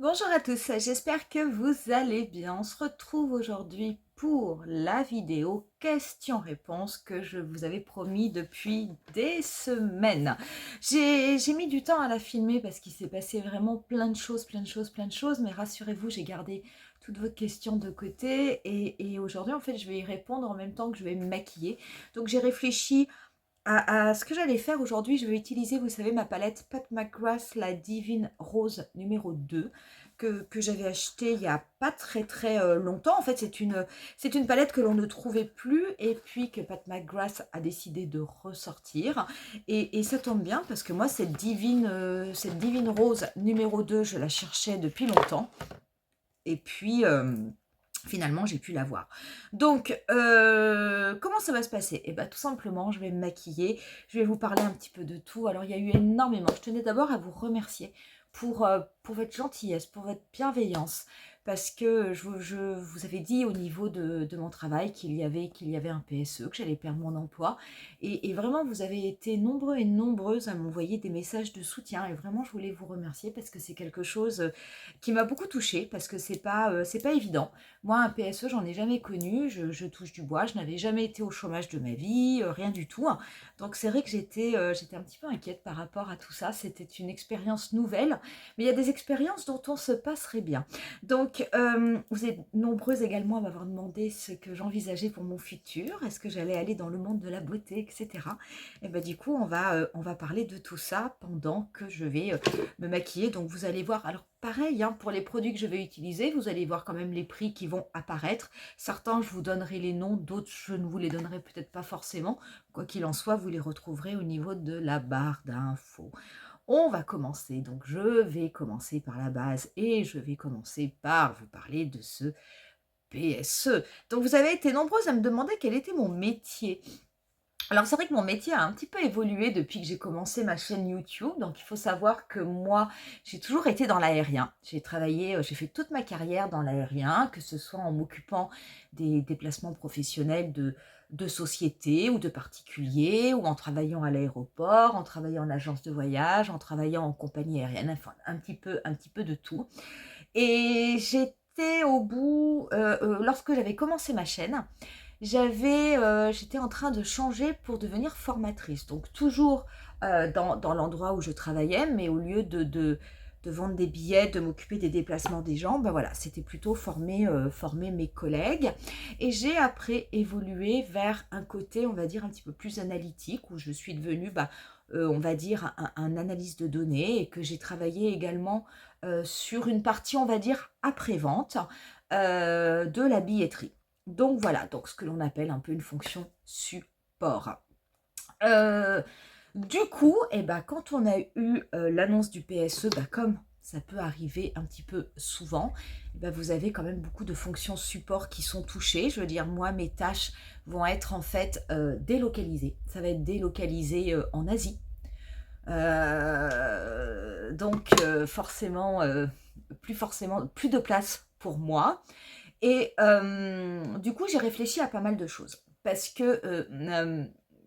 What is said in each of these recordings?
Bonjour à tous, j'espère que vous allez bien. On se retrouve aujourd'hui pour la vidéo questions-réponses que je vous avais promis depuis des semaines. J'ai mis du temps à la filmer parce qu'il s'est passé vraiment plein de choses, mais rassurez-vous, j'ai gardé toutes vos questions de côté et aujourd'hui en fait je vais y répondre en même temps que je vais me maquiller. Donc j'ai réfléchi à ce que j'allais faire aujourd'hui. Je vais utiliser, vous savez, ma palette Pat McGrath, la Divine Rose numéro 2, que j'avais achetée il n'y a pas très longtemps. En fait, c'est une palette que l'on ne trouvait plus et puis que Pat McGrath a décidé de ressortir. Et ça tombe bien parce que moi, cette Divine Rose numéro 2, je la cherchais depuis longtemps. Et puis, finalement, j'ai pu l'avoir. Donc, comment ça va se passer? Eh bien, tout simplement, je vais me maquiller, je vais vous parler un petit peu de tout. Alors, il y a eu énormément. Je tenais d'abord à vous remercier pour votre gentillesse, pour votre bienveillance, parce que je vous avais dit au niveau de mon travail qu'il y avait un PSE, que j'allais perdre mon emploi. Et vraiment, vous avez été nombreux et nombreuses à m'envoyer des messages de soutien. Et vraiment, je voulais vous remercier parce que c'est quelque chose qui m'a beaucoup touchée, parce que c'est pas évident. Moi, un PSE, j'en ai jamais connu, je touche du bois, je n'avais jamais été au chômage de ma vie, rien du tout. Donc c'est vrai que j'étais un petit peu inquiète par rapport à tout ça. C'était une expérience nouvelle, mais il y a des expériences dont on se passerait bien. Donc vous êtes nombreuses également à m'avoir demandé ce que j'envisageais pour mon futur. Est-ce que j'allais aller dans le monde de la beauté, etc. Et ben du coup, on va parler de tout ça pendant que je vais me maquiller. Donc vous allez voir, alors pareil, hein, pour les produits que je vais utiliser, vous allez voir quand même les prix qui vont apparaître. Certains, je vous donnerai les noms, d'autres, je ne vous les donnerai peut-être pas forcément. Quoi qu'il en soit, vous les retrouverez au niveau de la barre d'infos. On va commencer, donc je vais commencer par la base et je vais commencer par vous parler de ce PSE. Donc vous avez été nombreuses à me demander quel était mon métier. Alors c'est vrai que mon métier a un petit peu évolué depuis que j'ai commencé ma chaîne YouTube. Donc il faut savoir que moi, j'ai toujours été dans l'aérien. J'ai travaillé, j'ai fait toute ma carrière dans l'aérien, que ce soit en m'occupant des déplacements professionnels de sociétés ou de particuliers, ou en travaillant à l'aéroport, en travaillant en agence de voyage, en travaillant en compagnie aérienne, enfin un petit peu de tout. Et j'étais au bout, lorsque j'avais commencé ma chaîne, j'étais en train de changer pour devenir formatrice. Donc toujours dans l'endroit où je travaillais, mais au lieu de vendre des billets, de m'occuper des déplacements des gens, ben voilà, c'était plutôt former mes collègues. Et j'ai après évolué vers un côté, on va dire, un petit peu plus analytique, où je suis devenue, on va dire, un analyse de données, et que j'ai travaillé également sur une partie, on va dire, après-vente de la billetterie. Donc voilà, donc ce que l'on appelle un peu une fonction support. Euh, du coup, quand on a eu l'annonce du PSE, comme ça peut arriver un petit peu souvent, vous avez quand même beaucoup de fonctions support qui sont touchées. Je veux dire, moi, mes tâches vont être en fait délocalisées. Ça va être délocalisé en Asie. Forcément, plus de place pour moi. Et du coup, j'ai réfléchi à pas mal de choses. Parce que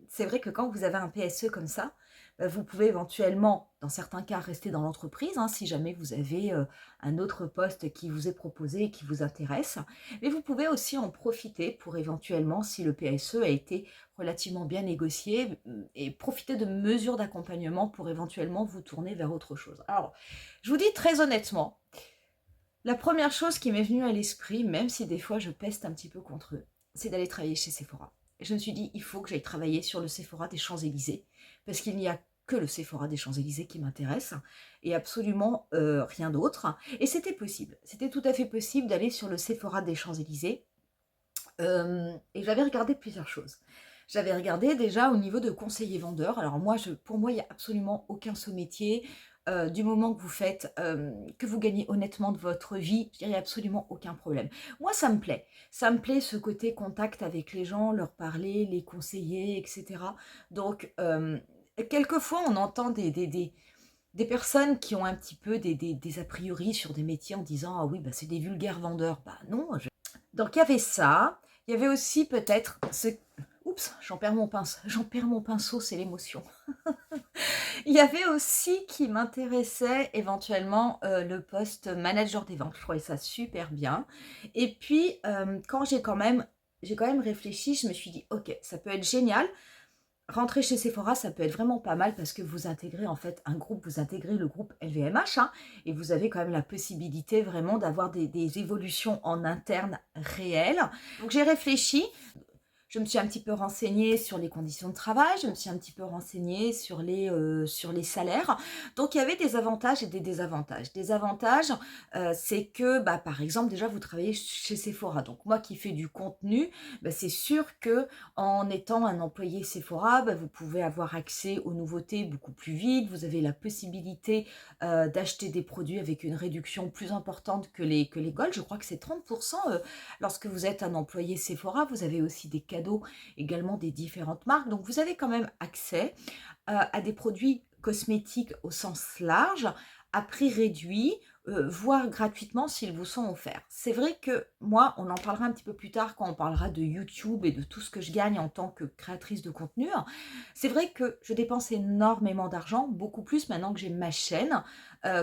c'est vrai que quand vous avez un PSE comme ça, vous pouvez éventuellement, dans certains cas, rester dans l'entreprise, hein, si jamais vous avez un autre poste qui vous est proposé et qui vous intéresse. Mais vous pouvez aussi en profiter pour éventuellement, si le PSE a été relativement bien négocié, et profiter de mesures d'accompagnement pour éventuellement vous tourner vers autre chose. Alors, je vous dis très honnêtement, la première chose qui m'est venue à l'esprit, même si des fois je peste un petit peu contre eux, c'est d'aller travailler chez Sephora. Et je me suis dit, il faut que j'aille travailler sur le Sephora des Champs-Élysées, parce qu'il n'y a que le Sephora des Champs-Élysées qui m'intéresse, et absolument rien d'autre. Et c'était possible, c'était tout à fait possible d'aller sur le Sephora des Champs-Élysées, et j'avais regardé plusieurs choses. J'avais regardé déjà au niveau de conseiller vendeur. Alors moi, pour moi, il n'y a absolument aucun sous-métier. Du moment que vous faites, que vous gagnez honnêtement de votre vie, je dirais absolument aucun problème. Moi, ça me plaît. Ça me plaît ce côté contact avec les gens, leur parler, les conseiller, etc. Donc, quelquefois, on entend des personnes qui ont un petit peu des a priori sur des métiers en disant ah oui, c'est des vulgaires vendeurs. Bah non. Donc, il y avait ça. Il y avait aussi peut-être ce... Oups, j'en perds mon pinceau, c'est l'émotion. Il y avait aussi qui m'intéressait éventuellement, le poste manager des ventes. Je trouvais ça super bien et puis, quand j'ai quand même réfléchi, je me suis dit: «OK, ça peut être génial». Rentrer chez Sephora, ça peut être vraiment pas mal parce que vous intégrez en fait un groupe, vous intégrez le groupe LVMH, hein, et vous avez quand même la possibilité vraiment d'avoir des évolutions en interne réelles. Donc j'ai réfléchi, je me suis un petit peu renseignée sur les conditions de travail, je me suis un petit peu renseignée sur les salaires. Donc il y avait des avantages et des désavantages. Des avantages, c'est que, bah, par exemple, déjà vous travaillez chez Sephora. Donc moi qui fais du contenu, bah, c'est sûr que en étant un employé Sephora, bah, vous pouvez avoir accès aux nouveautés beaucoup plus vite. Vous avez la possibilité, d'acheter des produits avec une réduction plus importante que les Gold. Je crois que c'est 30 lorsque vous êtes un employé Sephora. Vous avez aussi des cadeaux également des différentes marques. Donc vous avez quand même accès, à des produits cosmétiques au sens large, à prix réduit, voire gratuitement s'ils vous sont offerts. C'est vrai que moi, on en parlera un petit peu plus tard quand on parlera de YouTube et de tout ce que je gagne en tant que créatrice de contenu. C'est vrai que je dépense énormément d'argent, beaucoup plus maintenant que j'ai ma chaîne,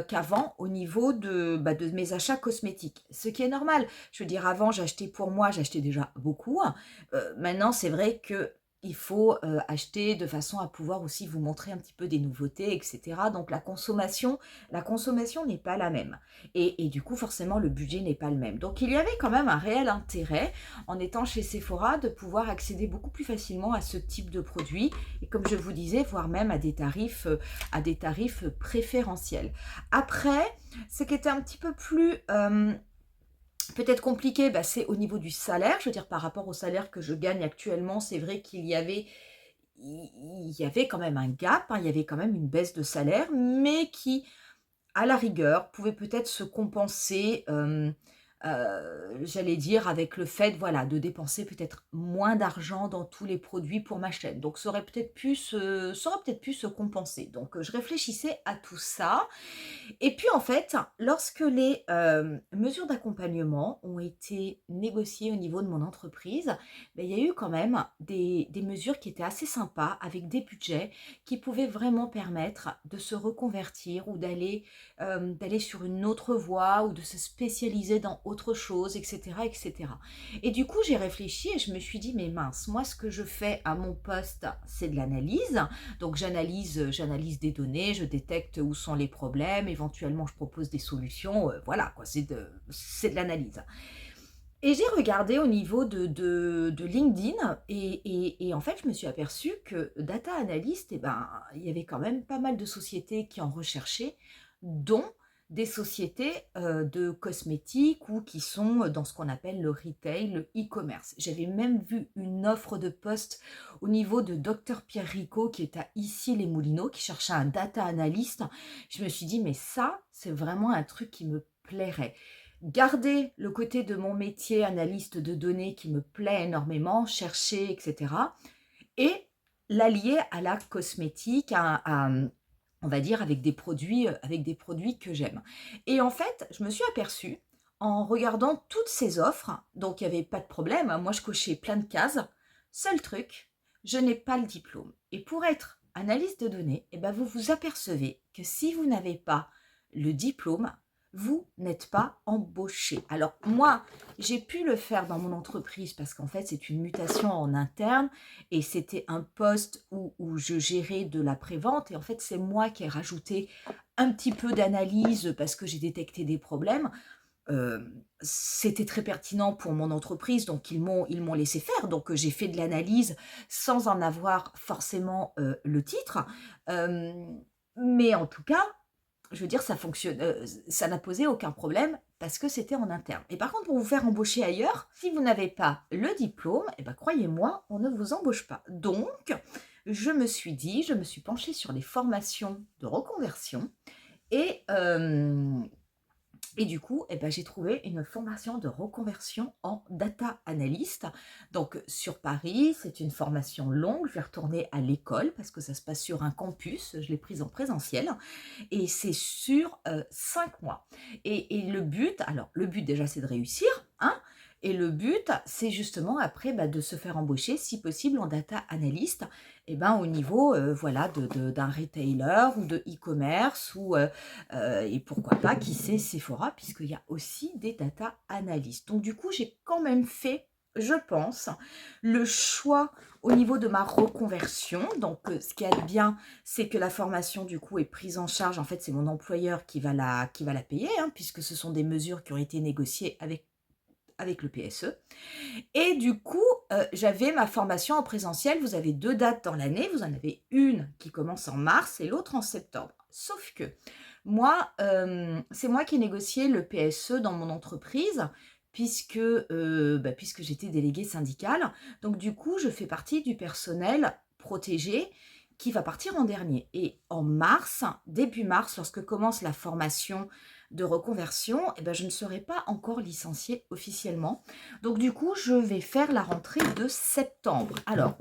qu'avant au niveau de mes achats cosmétiques. Ce qui est normal. Je veux dire, avant, j'achetais pour moi, j'achetais déjà beaucoup. Maintenant, c'est vrai que il faut, acheter de façon à pouvoir aussi vous montrer un petit peu des nouveautés et cetera. Donc la consommation n'est pas la même et du coup, forcément, le budget n'est pas le même. Donc il y avait quand même un réel intérêt, en étant chez Sephora, de pouvoir accéder beaucoup plus facilement à ce type de produits et comme je vous disais, voire même à des tarifs préférentiels. Après, ce qui était un petit peu plus, peut-être compliqué, bah, c'est au niveau du salaire. Je veux dire, par rapport au salaire que je gagne actuellement, c'est vrai qu'il y avait quand même un gap, hein, il y avait quand même une baisse de salaire, mais qui, à la rigueur, pouvait peut-être se compenser, j'allais dire avec le fait, voilà, de dépenser peut-être moins d'argent dans tous les produits pour ma chaîne. Donc ça aurait peut-être pu se compenser. Donc, je réfléchissais à tout ça et puis en fait, lorsque les, mesures d'accompagnement ont été négociées au niveau de mon entreprise, beh, il y a eu quand même des mesures qui étaient assez sympas avec des budgets qui pouvaient vraiment permettre de se reconvertir ou d'aller sur une autre voie ou de se spécialiser dans autre chose et cetera et cetera. Et du coup, j'ai réfléchi et je me suis dit: «Mais mince, moi ce que je fais à mon poste, c'est de l'analyse». Donc j'analyse des données, je détecte où sont les problèmes, éventuellement je propose des solutions, voilà quoi, c'est de l'analyse. Et j'ai regardé au niveau de LinkedIn et en fait, je me suis aperçue que data analyst et ben, il y avait quand même pas mal de sociétés qui en recherchaient, dont des sociétés, de cosmétiques ou qui sont, dans ce qu'on appelle le retail, le e-commerce. J'avais même vu une offre de poste au niveau de Docteur Pierre Rico qui est à Issy-les-Moulineaux, qui cherchait un data analyst. Je me suis dit: «Mais ça, c'est vraiment un truc qui me plairait». Garder le côté de mon métier analyste de données qui me plaît énormément, chercher et cetera et l'allier à la cosmétique, on va dire avec des produits que j'aime et en fait, je me suis aperçue en regardant toutes ces offres, donc il y avait pas de problème, hein, moi je cochais plein de cases. Seul truc, je n'ai pas le diplôme et pour être analyste de données et ben, vous vous apercevez que si vous n'avez pas le diplôme, vous n'êtes pas embauché. Alors moi, j'ai pu le faire dans mon entreprise parce qu'en fait, c'est une mutation en interne et c'était un poste où je gérais de la prévente et en fait, c'est moi qui ai rajouté un petit peu d'analyse parce que j'ai détecté des problèmes. C'était très pertinent pour mon entreprise, donc ils m'ont laissé faire. Donc, j'ai fait de l'analyse sans en avoir forcément, le titre. Mais en tout cas, je veux dire, ça fonctionne, ça n'a posé aucun problème parce que c'était en interne. Et par contre, pour vous faire embaucher ailleurs, si vous n'avez pas le diplôme, et ben, croyez-moi, on ne vous embauche pas. Donc, je me suis penchée sur les formations de reconversion et du coup, eh ben, j'ai trouvé une formation de reconversion en data analyst. Donc sur Paris, c'est une formation longue. Je vais retourner à l'école parce que ça se passe sur un campus. Je l'ai prise en présentiel et c'est sur 5 mois. Et le but déjà, c'est de réussir, hein, Et le but, c'est justement après de se faire embaucher, si possible, en data analyst, au niveau voilà, d'un retailer ou de e-commerce, et pourquoi pas, qui sait, Sephora, puisqu'il y a aussi des data analystes. Donc du coup, j'ai quand même fait, je pense, le choix au niveau de ma reconversion. Donc ce qui est bien, c'est que la formation du coup est prise en charge. En fait, c'est mon employeur qui va la payer, hein, puisque ce sont des mesures qui ont été négociées avec le PSE. Et du coup, j'avais ma formation en présentiel. Vous avez 2 dates dans l'année. Vous en avez une qui commence en mars et l'autre en septembre. Sauf que moi, c'est moi qui ai négocié le PSE dans mon entreprise puisque j'étais déléguée syndicale. Donc du coup, je fais partie du personnel protégé qui va partir en dernier. Et en mars, début mars, lorsque commence la formation de reconversion, je ne serai pas encore licenciée officiellement. Donc du coup, je vais faire la rentrée de septembre. Alors,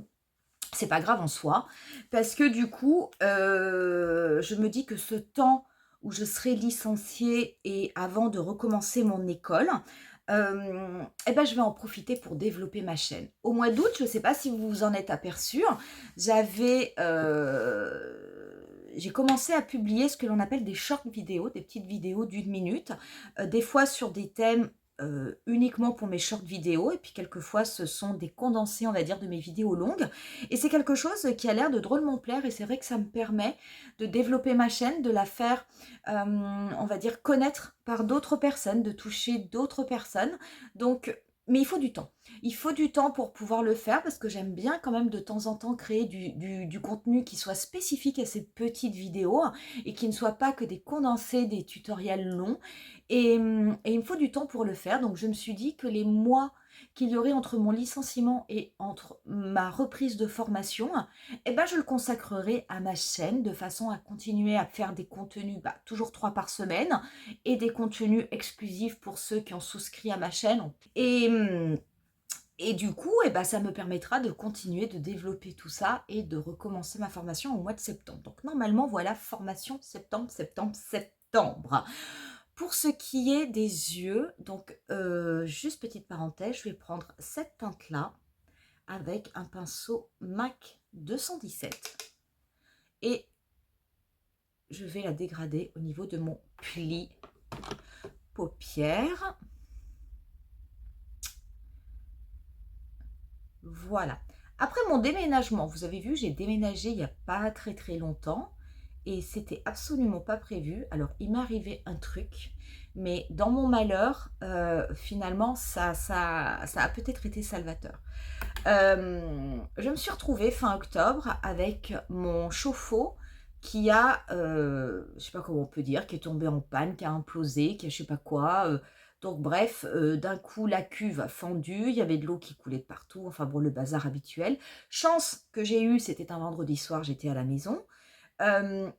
c'est pas grave en soi, parce que du coup, je me dis que ce temps où je serai licenciée et avant de recommencer mon école, je vais en profiter pour développer ma chaîne. Au mois d'août, je ne sais pas si vous vous en êtes aperçu, j'ai commencé à publier ce que l'on appelle des short vidéos, des petites vidéos d'1 minute, des fois sur des thèmes uniquement pour mes short vidéos, et puis quelquefois ce sont des condensés, on va dire, de mes vidéos longues. Et c'est quelque chose qui a l'air de drôlement plaire, et c'est vrai que ça me permet de développer ma chaîne, de la faire, on va dire, connaître par d'autres personnes, de toucher d'autres personnes. Donc, mais il faut du temps. Il faut du temps pour pouvoir le faire, parce que j'aime bien quand même de temps en temps créer du contenu qui soit spécifique à ces petites vidéos et qui ne soit pas que des condensés, des tutoriels longs. Et il me faut du temps pour le faire. Donc je me suis dit que les mois qu'il y aurait entre mon licenciement et entre ma reprise de formation, je le consacrerai à ma chaîne de façon à continuer à faire des contenus, toujours 3 par semaine, et des contenus exclusifs pour ceux qui ont souscrit à ma chaîne. Et du coup, ça me permettra de continuer de développer tout ça et de recommencer ma formation au mois de septembre. Donc normalement, voilà, formation septembre, septembre, septembre. Pour ce qui est des yeux, donc juste petite parenthèse, je vais prendre cette teinte-là avec un pinceau MAC 217 et je vais la dégrader au niveau de mon pli paupières. Voilà. Après mon déménagement, vous avez vu, j'ai déménagé il n'y a pas très très longtemps et c'était absolument pas prévu. Alors il m'est arrivé un truc, mais dans mon malheur, finalement, ça a peut-être été salvateur. Je me suis retrouvée fin octobre avec mon chauffe-eau qui a, je sais pas comment on peut dire, qui est tombé en panne, qui a implosé, qui a je sais pas quoi. Donc bref, d'un coup la cuve a fendu, il y avait de l'eau qui coulait de partout, enfin bon, le bazar habituel. Chance que j'ai eue, c'était un vendredi soir, j'étais à la maison.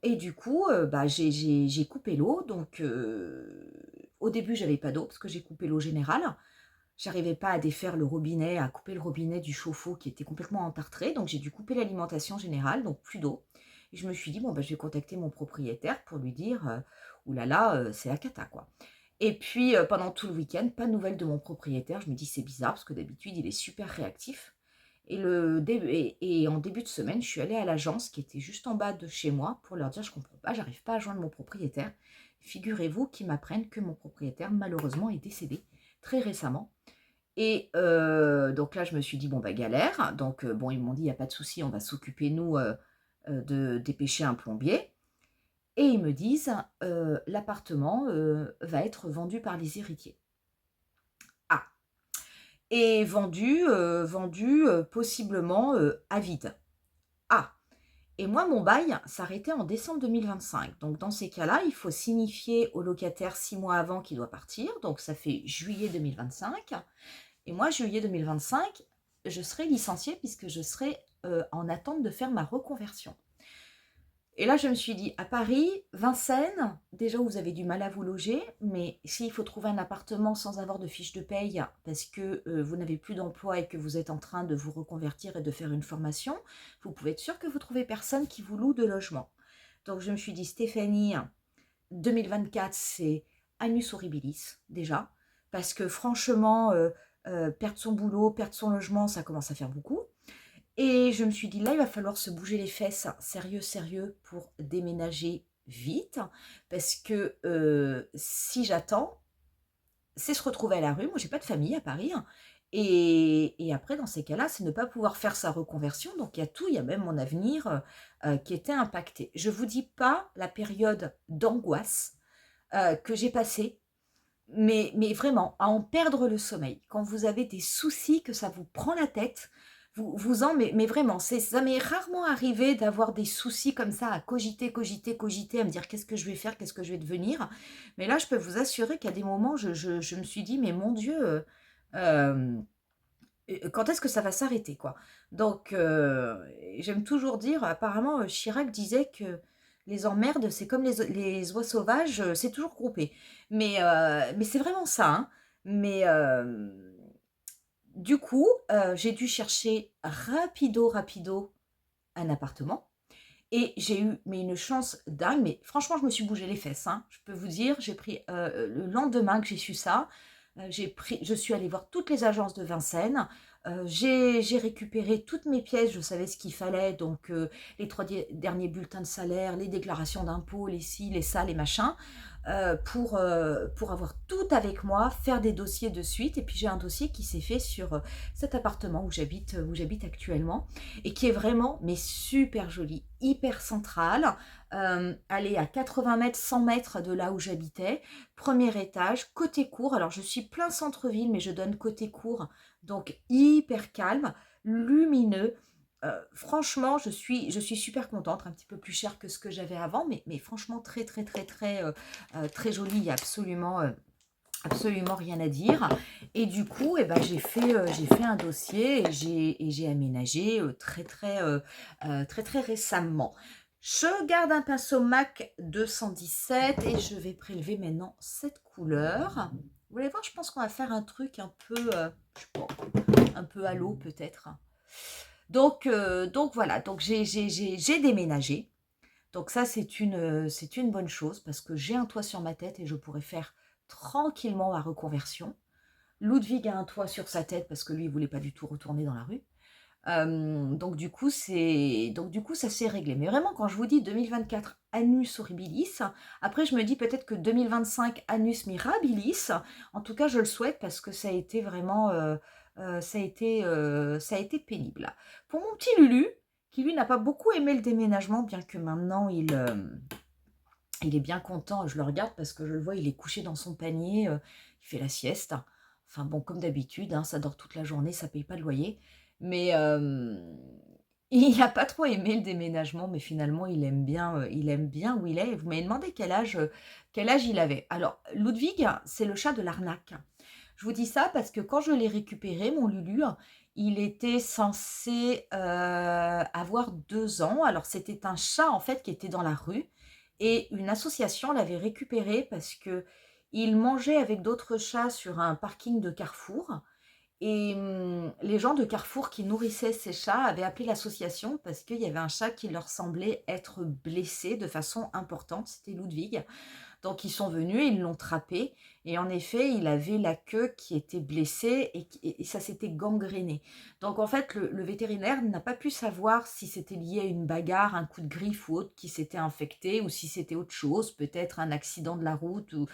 Et du coup, j'ai coupé l'eau. Donc au début, j'avais pas d'eau parce que j'ai coupé l'eau générale. J'arrivais pas à défaire le robinet, à couper le robinet du chauffe-eau qui était complètement entartré. Donc j'ai dû couper l'alimentation générale, donc plus d'eau. Et je me suis dit, bon, je vais contacter mon propriétaire pour lui dire, oulala, c'est la cata, quoi. Et puis pendant tout le week-end, pas de nouvelles de mon propriétaire. Je me dis, c'est bizarre parce que d'habitude, il est super réactif. Et en début de semaine, je suis allée à l'agence qui était juste en bas de chez moi pour leur dire, je comprends pas, j'arrive pas à joindre mon propriétaire. Figurez-vous qu'ils m'apprennent que mon propriétaire, malheureusement, est décédé très récemment. Et donc là, je me suis dit, bon, galère. Donc, bon, ils m'ont dit, il n'y a pas de souci, on va s'occuper, nous, de dépêcher un plombier. Et ils me disent, l'appartement va être vendu par les héritiers. Ah, et vendu possiblement à vide. Ah, et moi, mon bail s'arrêtait en décembre 2025. Donc, dans ces cas-là, il faut signifier au locataire 6 mois avant qu'il doit partir. Donc, ça fait juillet 2025. Et moi, juillet 2025, je serai licenciée puisque je serai en attente de faire ma reconversion. Et là, je me suis dit, à Paris, Vincennes, déjà vous avez du mal à vous loger, mais s'il faut trouver un appartement sans avoir de fiche de paye parce que vous n'avez plus d'emploi et que vous êtes en train de vous reconvertir et de faire une formation, vous pouvez être sûr que vous trouvez personne qui vous loue de logement. Donc je me suis dit, Stéphanie, 2024, c'est annus horribilis déjà, parce que franchement, perdre son boulot, perdre son logement, ça commence à faire beaucoup. Et je me suis dit: «Là, il va falloir se bouger les fesses, sérieux, sérieux, pour déménager vite». Parce que, si j'attends, c'est se retrouver à la rue. Moi, j'ai pas de famille à Paris, hein, et après dans ces cas-là, c'est ne pas pouvoir faire sa reconversion. Donc il y a tout, il y a même mon avenir, qui était impacté. Je vous dis pas la période d'angoisse, que j'ai passée, mais vraiment, à en perdre le sommeil. Quand vous avez des soucis, que ça vous prend la tête, vous en mais vraiment, ça m'est rarement arrivé d'avoir des soucis comme ça, à cogiter, cogiter, cogiter, à me dire: «Qu'est-ce que je vais faire? Qu'est-ce que je vais devenir?» Mais là, je peux vous assurer qu'à des moments, je me suis dit: «Mais mon Dieu, hem, quand est-ce que ça va s'arrêter, quoi?» Donc j'aime toujours dire, apparemment, Chirac disait que les emmerdes, c'est comme les oies sauvages, c'est toujours groupé. Mais c'est vraiment ça, hein. Mais du coup, j'ai dû chercher rapido, rapido un appartement et j'ai eu mais une chance dingue, mais franchement, je me suis bougé les fesses, hein. Je peux vous dire, j'ai pris, le lendemain que j'ai su ça, je suis allée voir toutes les agences de Vincennes, j'ai récupéré toutes mes pièces, je savais ce qu'il fallait, donc les 3 derniers bulletins de salaire, les déclarations d'impôts, les ci, les ça, les machins, pour avoir tout avec moi, faire des dossiers de suite. Et puis j'ai un dossier qui s'est fait sur, cet appartement où j'habite actuellement et qui est vraiment mais super joli, hyper central, allez à 80 mètres, 100 mètres de là où j'habitais. Premier étage, côté cour. Alors je suis plein centre-ville, mais je donne côté cour, donc hyper calme, lumineux. Franchement, je suis super contente, un petit peu plus cher que ce que j'avais avant, mais franchement très très très très très joli. Il y a absolument rien à dire. Et du coup, eh ben, j'ai fait un dossier et j'ai aménagé très très récemment. Je garde un pinceau MAC 217 et je vais prélever maintenant cette couleur. Vous allez voir, je pense qu'on va faire un truc un peu, je sais pas, un peu à l'eau peut-être. Donc voilà, donc j'ai déménagé. Donc ça, c'est une bonne chose parce que j'ai un toit sur ma tête et je pourrais faire tranquillement ma reconversion. Ludwig a un toit sur sa tête parce que lui, il voulait pas du tout retourner dans la rue. Donc du coup, ça s'est réglé. Mais vraiment, quand je vous dis 2024 annus horribilis, après je me dis peut-être que 2025 annus mirabilis. En tout cas, je le souhaite parce que ça a été vraiment, ça a été pénible. Pour mon petit Lulu, qui lui n'a pas beaucoup aimé le déménagement, bien que maintenant il est bien content. Je le regarde parce que je le vois, il est couché dans son panier, il fait la sieste. Enfin bon, comme d'habitude, hein, ça dort toute la journée, ça paye pas le loyer. Mais il n'a pas trop aimé le déménagement, mais finalement, il aime bien où il est. Et vous m'avez demandé quel âge il avait. Alors, Ludwig, c'est le chat de l'arnaque. Je vous dis ça parce que quand je l'ai récupéré, mon Lulu, il était censé avoir 2 ans. Alors, c'était un chat, en fait, qui était dans la rue. Et une association l'avait récupéré parce que il mangeait avec d'autres chats sur un parking de Carrefour. Et les gens de Carrefour qui nourrissaient ces chats avaient appelé l'association parce qu'il y avait un chat qui leur semblait être blessé de façon importante, c'était Ludwig. Donc ils sont venus, ils l'ont trappé et en effet, il avait la queue qui était blessée et ça s'était gangréné. Donc en fait, le vétérinaire n'a pas pu savoir si c'était lié à une bagarre, un coup de griffe ou autre qui s'était infecté ou si c'était autre chose, peut-être un accident de la route ou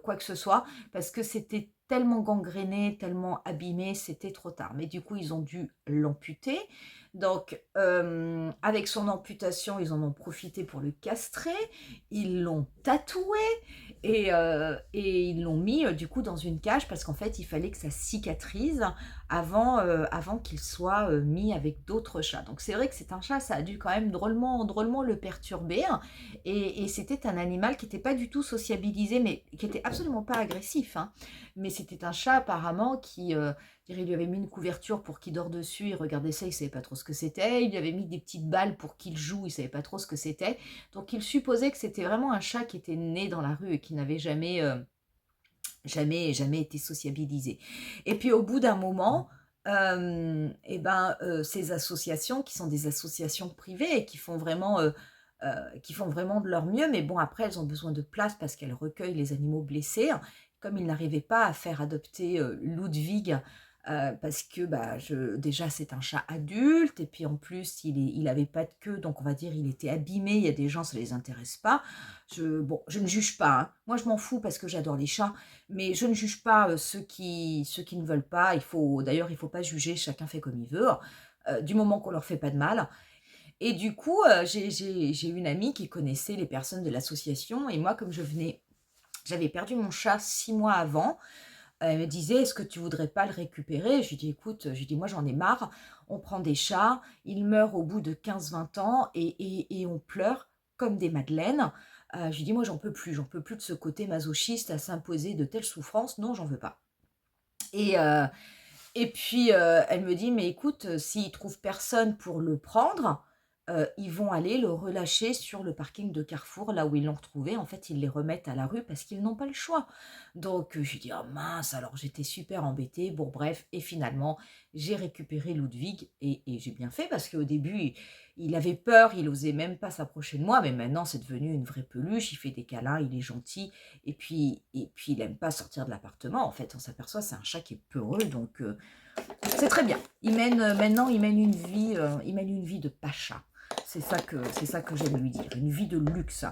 quoi que ce soit, parce que c'était tellement gangréné, tellement abîmé, c'était trop tard. Mais du coup, ils ont dû l'amputer. Donc, avec son amputation, ils en ont profité pour le castrer. Ils l'ont tatoué et ils l'ont mis du coup dans une cage parce qu'en fait il fallait que ça cicatrise avant qu'il soit mis avec d'autres chats. Donc c'est vrai que c'est un chat, ça a dû quand même drôlement le perturber, hein. Et c'était un animal qui n'était pas du tout sociabilisé, mais qui était absolument pas agressif, hein. Mais c'était un chat apparemment qui, il lui avait mis une couverture pour qu'il dort dessus, il regardait ça, il savait pas trop ce que c'était. Il lui avait mis des petites balles pour qu'il joue, il savait pas trop ce que c'était. Donc il supposait que c'était vraiment un chat qui était né dans la rue et qui n'avait jamais été sociabilisé. Et puis au bout d'un moment, ces associations qui sont des associations privées et qui font vraiment de leur mieux, mais bon après elles ont besoin de place parce qu'elles recueillent les animaux blessés, hein. comme il n'arrivait pas à faire adopter Ludwig, parce que bah, déjà c'est un chat adulte, et puis en plus il avait pas de queue, donc on va dire il était abîmé, il y a des gens ça les intéresse pas. Bon, je ne juge pas, hein. Moi je m'en fous parce que j'adore les chats, mais je ne juge pas ceux qui ne veulent pas. D'ailleurs il faut pas juger, chacun fait comme il veut, du moment qu'on leur fait pas de mal. Et du coup, j'ai une amie qui connaissait les personnes de l'association, et moi comme j'avais perdu mon chat 6 mois avant. Elle me disait: «Est-ce que tu voudrais pas le récupérer?» Je lui dis: «Écoute», je lui dis: «Moi, j'en ai marre. On prend des chats, ils meurent au bout de 15-20 ans et on pleure comme des madeleines». Je lui dis: «Moi, j'en peux plus de ce côté masochiste à s'imposer de telles souffrances. Non, j'en veux pas». Et heu et puis, elle me dit: «Mais écoute, s'ils trouvent personne pour le prendre, ils vont aller le relâcher sur le parking de Carrefour, là où ils l'ont retrouvé. En fait, ils les remettent à la rue parce qu'ils n'ont pas le choix». Donc, je lui dis: «Oh mince!» Alors j'étais super embêtée. Bon bref, et finalement, j'ai récupéré Ludwig, et j'ai bien fait parce qu'au début, il avait peur, il osait même pas s'approcher de moi, mais maintenant c'est devenu une vraie peluche, il fait des câlins, il est gentil, et puis il aime pas sortir de l'appartement. En fait, on s'aperçoit, c'est un chat qui est peureux, donc c'est très bien. Maintenant, il mène une vie de pacha. C'est ça que j'aime lui dire, une vie de luxe.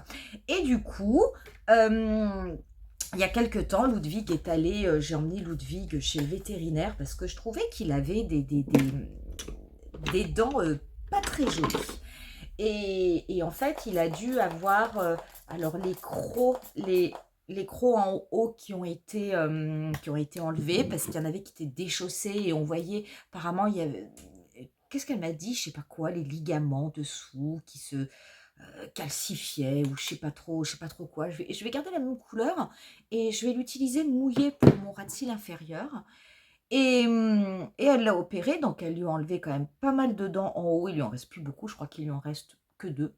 Et du coup, il y a quelque temps, Ludwig est allé, j'ai emmené Ludwig chez le vétérinaire parce que je trouvais qu'il avait des dents pas très jolies. Et en fait, il a dû avoir, alors les crocs en haut qui ont été enlevés parce qu'il y en avait qui étaient déchaussés, et on voyait, apparemment, il y avait, qu'est-ce qu'elle m'a dit, je sais pas quoi, les ligaments dessous qui se calcifiaient, ou je sais pas trop quoi. Je vais garder la même couleur et je vais l'utiliser mouillé pour mon ras de cils inférieur. Et elle l'a opéré, donc elle lui a enlevé quand même pas mal de dents en haut. Il lui en reste plus beaucoup, je crois qu'il lui en reste que 2.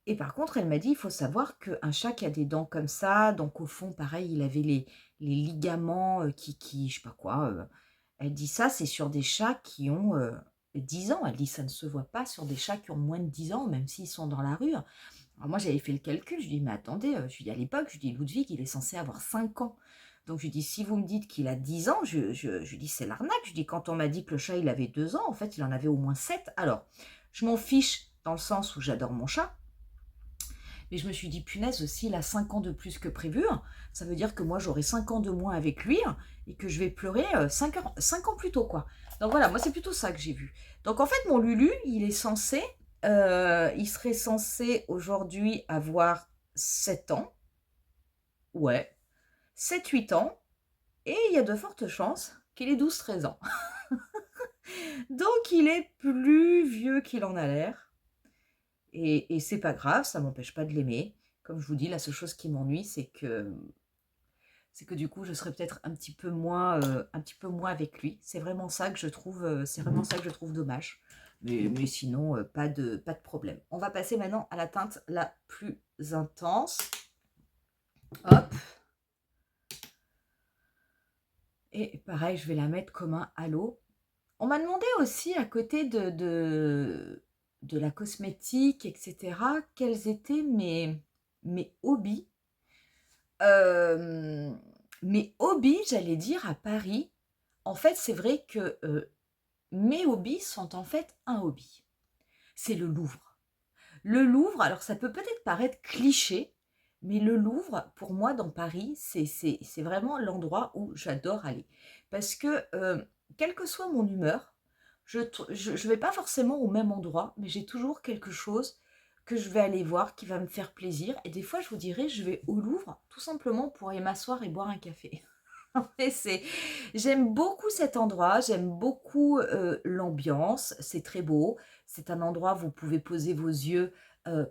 Et par contre, elle m'a dit: «Il faut savoir qu'un chat qui a des dents comme ça», donc au fond, pareil, il avait les ligaments, qui je sais pas quoi, elle dit: «Ça, c'est sur des chats qui ont, 10 ans». Elle dit: «Ça ne se voit pas sur des chats qui ont moins de 10 ans, même s'ils sont dans la rue». Alors moi, j'avais fait le calcul, je lui dis: «Mais attendez», je lui dis: «À l'époque», je lui dis: «Ludwig, il est censé avoir 5 ans». Donc je lui dis: «Si vous me dites qu'il a 10 ans», je lui dis: «C'est l'arnaque». Je lui dis: «Quand on m'a dit que le chat, il avait 2 ans, en fait, il en avait au moins 7». Alors, je m'en fiche dans le sens où j'adore mon chat, mais je me suis dit: «Punaise, s'il a 5 ans de plus que prévu, ça veut dire que moi, j'aurai 5 ans de moins avec lui, et que je vais pleurer, 5 ans plus tôt, quoi». Donc voilà, moi, c'est plutôt ça que j'ai vu. Donc en fait, mon Lulu, il serait censé aujourd'hui avoir 7 ans. Ouais, 7-8 ans, et il y a de fortes chances qu'il ait 12-13 ans. Donc il est plus vieux qu'il en a l'air, et c'est pas grave, ça m'empêche pas de l'aimer. Comme je vous dis, la seule chose qui m'ennuie, c'est que du coup, je serais peut-être un petit peu moins avec lui. C'est vraiment ça que je trouve, dommage. Mais sinon, pas de problème. On va passer maintenant à la teinte la plus intense. Hop. Et pareil, je vais la mettre comme un halo. On m'a demandé aussi, à côté de la cosmétique, etc., quels étaient mes hobbies. Euh, Mes hobbies, j'allais dire, à Paris. En fait, c'est vrai que mes hobbies sont en fait un hobby. C'est le Louvre. Le Louvre, alors ça peut peut-être paraître cliché, mais le Louvre, pour moi, dans Paris, c'est vraiment l'endroit où j'adore aller. Parce que, quelle que soit mon humeur, je vais pas forcément au même endroit, mais j'ai toujours quelque chose que je vais aller voir qui va me faire plaisir. Et des fois, je vous dirais, je vais au Louvre tout simplement pour y m'asseoir et boire un café. Et j'aime beaucoup cet endroit, j'aime beaucoup l'ambiance, c'est très beau. C'est un endroit où vous pouvez poser vos yeux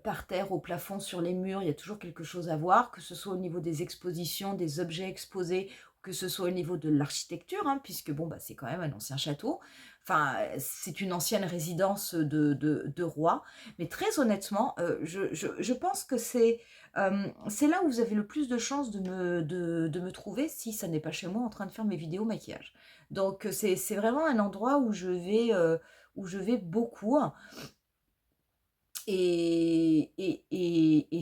par terre, au plafond, sur les murs. Il y a toujours quelque chose à voir, que ce soit au niveau des expositions, des objets exposés, que ce soit au niveau de l'architecture, hein, puisque bon, bah, c'est quand même un ancien château. Enfin, c'est une ancienne résidence de roi. Mais très honnêtement, je pense que c'est là où vous avez le plus de chances de me trouver, si ça n'est pas chez moi en train de faire mes vidéos maquillage. Donc c'est vraiment un endroit où je vais beaucoup. Et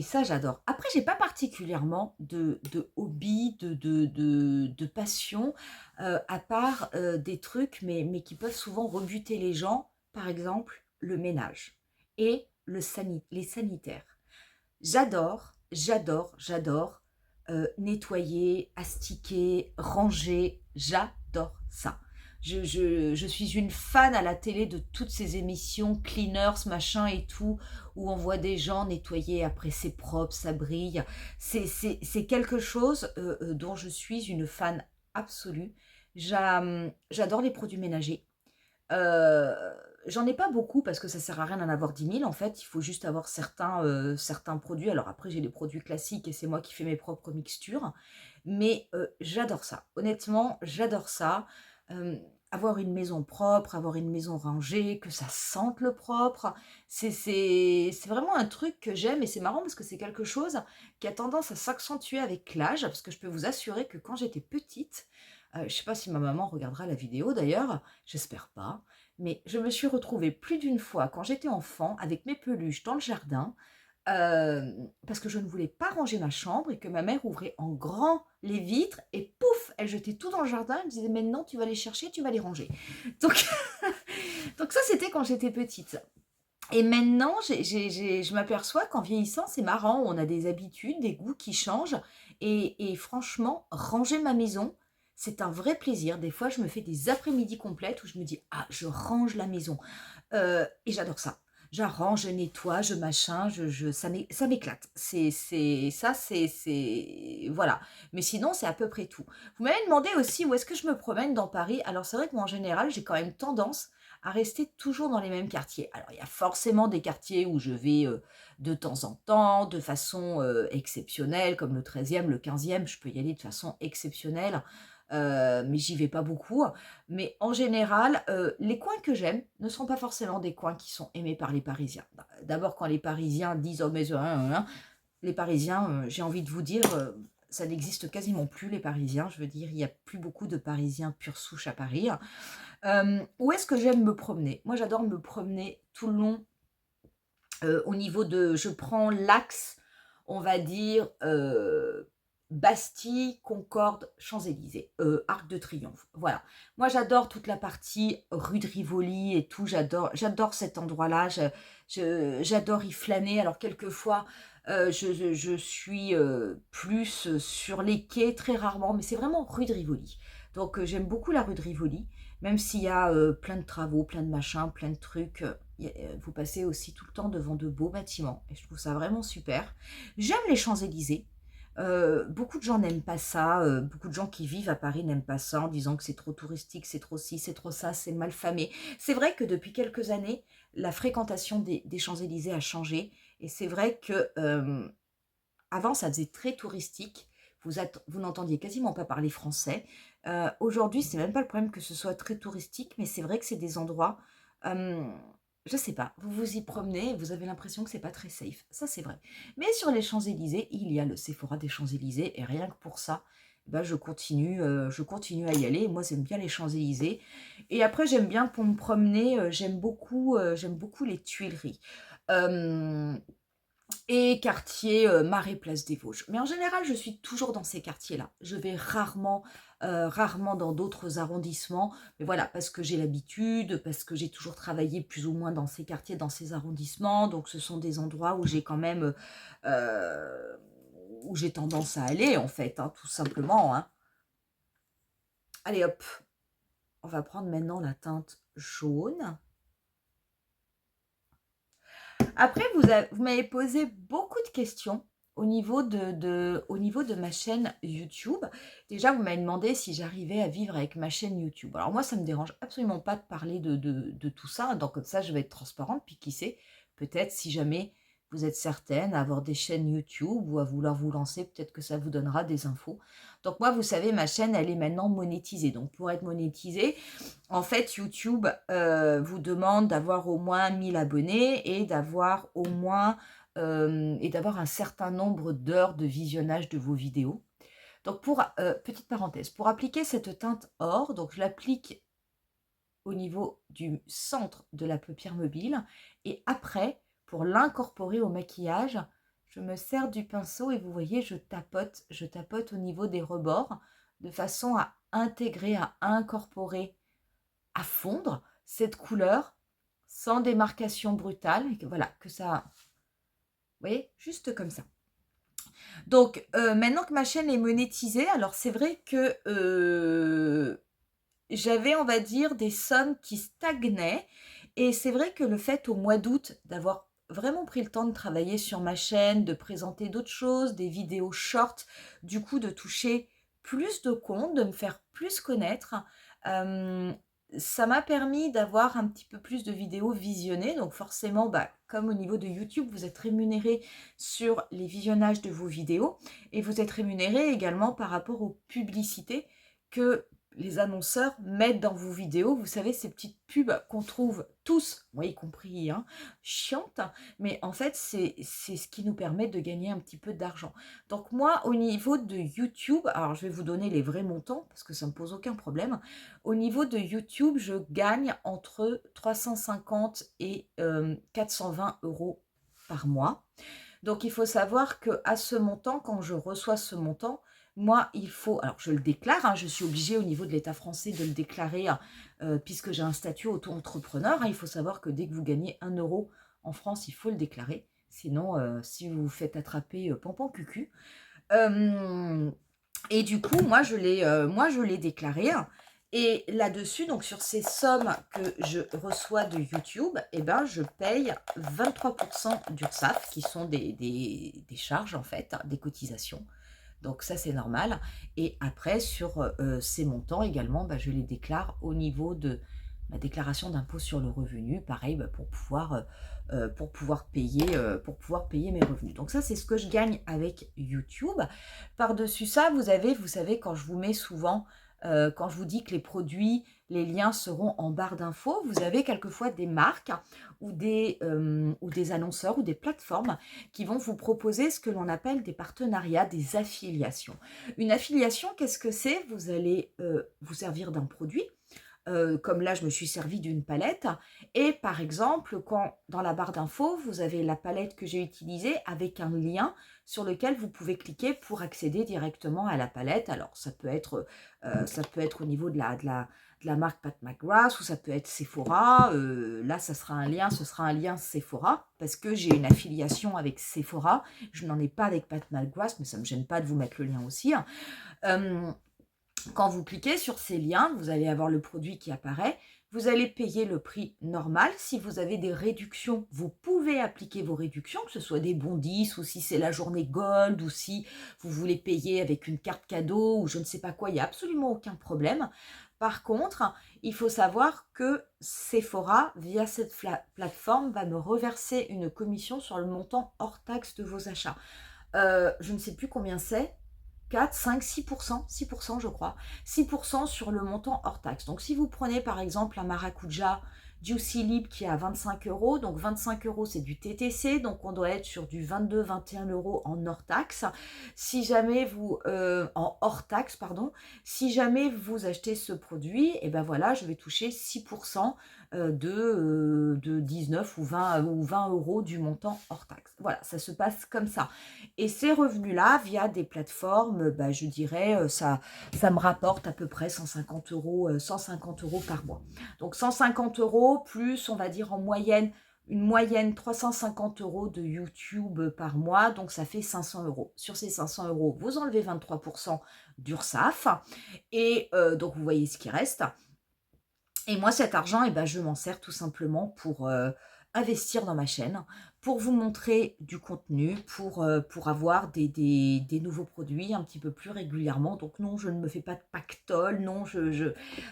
ça, j'adore. Après, j'ai pas particulièrement de hobby, de passion, à part des trucs, mais qui peuvent souvent rebuter les gens. Par exemple, le ménage et les sanitaires. J'adore nettoyer, astiquer, ranger. J'adore ça. Je suis une fan à la télé de toutes ces émissions, cleaners, machin et tout, où on voit des gens nettoyer, après c'est propre, ça brille. C'est quelque chose dont je suis une fan absolue. J'adore les produits ménagers. Heu, J'en ai pas beaucoup parce que ça sert à rien d'en avoir 10 000 en fait, il faut juste avoir certains produits. Alors après j'ai des produits classiques et c'est moi qui fais mes propres mixtures, mais j'adore ça. Honnêtement, j'adore ça. Avoir une maison propre, avoir une maison rangée, que ça sente le propre, c'est vraiment un truc que j'aime et c'est marrant parce que c'est quelque chose qui a tendance à s'accentuer avec l'âge, parce que je peux vous assurer que quand j'étais petite, je sais pas si ma maman regardera la vidéo d'ailleurs, j'espère pas, mais je me suis retrouvée plus d'une fois quand j'étais enfant avec mes peluches dans le jardin, parce que je ne voulais pas ranger ma chambre et que ma mère ouvrait en grand les vitres et pouf, elle jetait tout dans le jardin. Elle me disait: «Maintenant, tu vas les chercher, tu vas les ranger». Donc donc ça, c'était quand j'étais petite et maintenant, je m'aperçois qu'en vieillissant, c'est marrant, on a des habitudes, des goûts qui changent et franchement, ranger ma maison, c'est un vrai plaisir. Des fois, je me fais des après-midi complètes où je me dis: «Ah, je range la maison». Et j'adore ça. J'arrange, je nettoie, je machin, ça m'éclate. Voilà. Mais sinon, c'est à peu près tout. Vous m'avez demandé aussi où est-ce que je me promène dans Paris. Alors c'est vrai que moi, en général, j'ai quand même tendance à rester toujours dans les mêmes quartiers. Alors il y a forcément des quartiers où je vais, de temps en temps, de façon, exceptionnelle, comme le 13e, le 15e, je peux y aller de façon exceptionnelle, mais j'y vais pas beaucoup. Mais en général, les coins que j'aime ne sont pas forcément des coins qui sont aimés par les Parisiens. D'abord quand les Parisiens disent: «Oh mais les Parisiens, j'ai envie de vous dire, ça n'existe quasiment plus les Parisiens. Je veux dire, il y a plus beaucoup de Parisiens pure souche à Paris. Où est-ce que j'aime me promener? Moi, j'adore me promener tout le long, au niveau de je prends l'axe, on va dire, Bastille, Concorde, Champs-Élysées, Arc de Triomphe, voilà. Moi, j'adore toute la partie rue de Rivoli et tout, j'adore cet endroit-là, j'adore y flâner. Alors quelquefois, je suis, plus, sur les quais, très rarement, mais c'est vraiment rue de Rivoli. Donc j'aime beaucoup la rue de Rivoli, même s'il y a, plein de travaux, plein de machins, plein de trucs, vous passez aussi tout le temps devant de beaux bâtiments et je trouve ça vraiment super. J'aime les Champs-Élysées. Beaucoup de gens n'aiment pas ça, beaucoup de gens qui vivent à Paris n'aiment pas ça en disant que c'est trop touristique, c'est trop ci, c'est trop ça, c'est mal famé. C'est vrai que depuis quelques années, la fréquentation des Champs-Élysées a changé et c'est vrai que avant ça faisait très touristique, vous n'entendiez quasiment pas parler français. Aujourd'hui, c'est même pas le problème que ce soit très touristique, mais c'est vrai que c'est des endroits, euh, je sais pas, vous vous y promenez, vous avez l'impression que c'est pas très safe. Ça, c'est vrai. Mais sur les Champs-Élysées, il y a le Sephora des Champs-Élysées, et rien que pour ça, eh ben, je continue à y aller. Moi, j'aime bien les Champs-Élysées. Et après, j'aime bien pour me promener, j'aime beaucoup les Tuileries. Euh, et quartier, Marais, place des Vosges. Mais en général, je suis toujours dans ces quartiers-là. Je vais rarement dans d'autres arrondissements. Mais voilà, parce que j'ai l'habitude, parce que j'ai toujours travaillé plus ou moins dans ces quartiers, dans ces arrondissements. Donc ce sont des endroits où j'ai quand même, heu, où j'ai tendance à aller en fait, hein, tout simplement, hein. Allez hop, on va prendre maintenant la teinte jaune. Après, vous m'avez posé beaucoup de questions au niveau de ma chaîne YouTube. Déjà, vous m'avez demandé si j'arrivais à vivre avec ma chaîne YouTube. Alors moi, ça me dérange absolument pas de parler de tout ça. Donc comme ça, je vais être transparente. Puis qui sait, peut-être si jamais vous êtes certaine à avoir des chaînes YouTube ou à vouloir vous lancer, peut-être que ça vous donnera des infos. Donc moi, vous savez, ma chaîne, elle est maintenant monétisée. Donc pour être monétisée, en fait, YouTube vous demande d'avoir au moins 1000 abonnés et d'avoir un certain nombre d'heures de visionnage de vos vidéos. Donc, petite parenthèse, pour appliquer cette teinte or, donc je l'applique au niveau du centre de la paupière mobile et après, pour l'incorporer au maquillage, je me sers du pinceau et vous voyez, je tapote au niveau des rebords de façon à intégrer, à incorporer, à fondre cette couleur sans démarcation brutale. Et que, voilà, que ça, vous voyez, juste comme ça. Donc, maintenant que ma chaîne est monétisée, alors c'est vrai que j'avais, on va dire, des sommes qui stagnaient. Et c'est vrai que le fait au mois d'août d'avoir vraiment pris le temps de travailler sur ma chaîne, de présenter d'autres choses, des vidéos short, du coup de toucher plus de comptes, de me faire plus connaître, ça m'a permis d'avoir un petit peu plus de vidéos visionnées. Donc forcément, bah, comme au niveau de YouTube, vous êtes rémunéré sur les visionnages de vos vidéos et vous êtes rémunéré également par rapport aux publicités que les annonceurs mettent dans vos vidéos. Vous savez, ces petites pubs qu'on trouve tous, moi y compris, hein, chiantes, mais en fait, c'est ce qui nous permet de gagner un petit peu d'argent. Donc moi, au niveau de YouTube, alors je vais vous donner les vrais montants, parce que ça ne me pose aucun problème. Au niveau de YouTube, je gagne entre 350 et 420 € par mois. Donc il faut savoir qu'à ce montant, quand je reçois ce montant, moi, il faut, alors je le déclare, hein, je suis obligée au niveau de l'État français de le déclarer puisque j'ai un statut auto-entrepreneur. Hein. Il faut savoir que dès que vous gagnez 1 € en France, il faut le déclarer. Sinon, si vous vous faites attraper, pampan cucu. Et du coup, moi, je l'ai déclaré. Et là-dessus, donc sur ces sommes que je reçois de YouTube, eh ben, je paye 23% d'URSSAF, qui sont des charges en fait, des cotisations. Donc ça, c'est normal. Et après, sur ces montants également, bah, je les déclare au niveau de ma déclaration d'impôt sur le revenu, pareil, bah, pour pouvoir payer mes revenus. Donc ça, c'est ce que je gagne avec YouTube. Par-dessus ça, vous savez, quand je vous mets souvent, quand je vous dis que les produits, les liens seront en barre d'infos, vous avez quelquefois des marques ou des annonceurs ou des plateformes qui vont vous proposer ce que l'on appelle des partenariats, des affiliations. Une affiliation, qu'est-ce que c'est? Vous allez vous servir d'un produit. Comme là, je me suis servi d'une palette. Et par exemple, quand dans la barre d'infos, vous avez la palette que j'ai utilisée avec un lien sur lequel vous pouvez cliquer pour accéder directement à la palette. Alors, ça peut être au niveau de la marque Pat McGrath ou ça peut être Sephora. Là, ce sera un lien Sephora parce que j'ai une affiliation avec Sephora. Je n'en ai pas avec Pat McGrath, mais ça ne me gêne pas de vous mettre le lien aussi. Hein. Quand vous cliquez sur ces liens, vous allez avoir le produit qui apparaît. Vous allez payer le prix normal. Si vous avez des réductions, vous pouvez appliquer vos réductions, que ce soit des bons 10 ou si c'est la journée Gold ou si vous voulez payer avec une carte cadeau ou je ne sais pas quoi, il n'y a absolument aucun problème. Par contre, il faut savoir que Sephora, via cette plateforme, va me reverser une commission sur le montant hors taxe de vos achats. Je ne sais plus combien c'est. 4, 5, 6%, 6% je crois, 6% sur le montant hors taxe. Donc si vous prenez par exemple un maracuja Juicy Lip qui est à 25 €, donc 25 € c'est du TTC, donc on doit être sur du 22-21 € en hors taxe. Si jamais vous, en hors taxe, pardon, si jamais vous achetez ce produit, et ben voilà, je vais toucher 6% de 19 ou 20 € du montant hors taxe. Voilà, ça se passe comme ça. Et ces revenus-là, via des plateformes, bah, je dirais, ça me rapporte à peu près 150 € par mois. Donc 150 € plus, on va dire en moyenne, une moyenne 350 € de YouTube par mois, donc ça fait 500 €. Sur ces 500 €, vous enlevez 23% d'URSSAF, et donc vous voyez ce qui reste. Et moi, cet argent, eh ben, je m'en sers tout simplement pour investir dans ma chaîne, pour vous montrer du contenu, pour avoir des nouveaux produits un petit peu plus régulièrement. Donc non, je ne me fais pas de pactole, non,